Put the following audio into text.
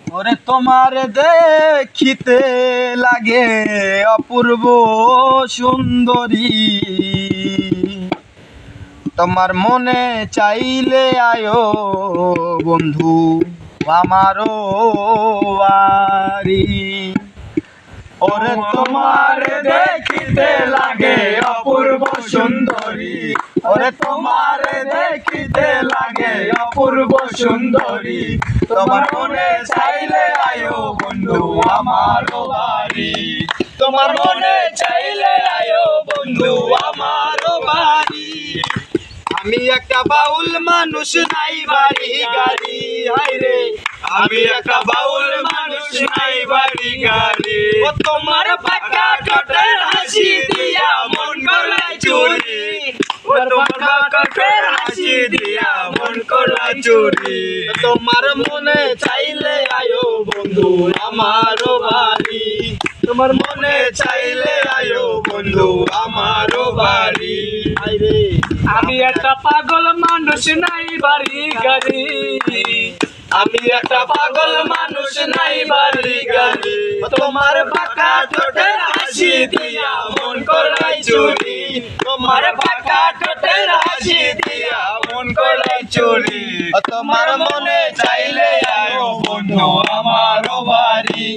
ওরে তোমার দেখিতে লাগে অপূর্ব সুন্দরী, তোমার মনে চাইলে আয়ো বন্ধু আমারও বাড়ি। ওরে তোমার দেখিতে লাগে অপূর্ব সুন্দরী, ওরে তোমার দেখিতে লাগে অপূর্ব সুন্দরী, তোমার মনে চাইলে আয়ো বন্ধু আমারও বাড়ি। তোমার মনে চাইলে আয়ো বন্ধু আমারও বাড়ি। আমি একটা বাউল মানুষ, নাই বাড়ি গাড়ি, হায়রে আমি একটা বাউল মানুষ, নাই বাড়ি গাড়ি। ও তোমার পাকা ঠোঁটের হাসি দিয়া মন করলাই চুরি, ও তোমার পাকা ঠোঁটের হাসি দিয়া মন করলাই চুরি। তোমার মনে চাইলে আয়ো বন্ধু আমারও বাড়ি, তোমার মনে চাইলে আয়ো বন্ধু আমারও বাড়ি। হায়রে আমি একটা পাগল মানুষ, নাই বাড়ি গাড়ি। আমি একটা পাগল মানুষ, নাই বাড়ি গাড়ি। তোমার পাকা ঠোঁটের হাসি দিয়া মন করলাই চুরি, তোমার পাকা ঠোঁটের হাসি দিয়া মন করলাই চুরি। তোমার মনে চাইলে আয়ো বন্ধু আমারও বাড়ি।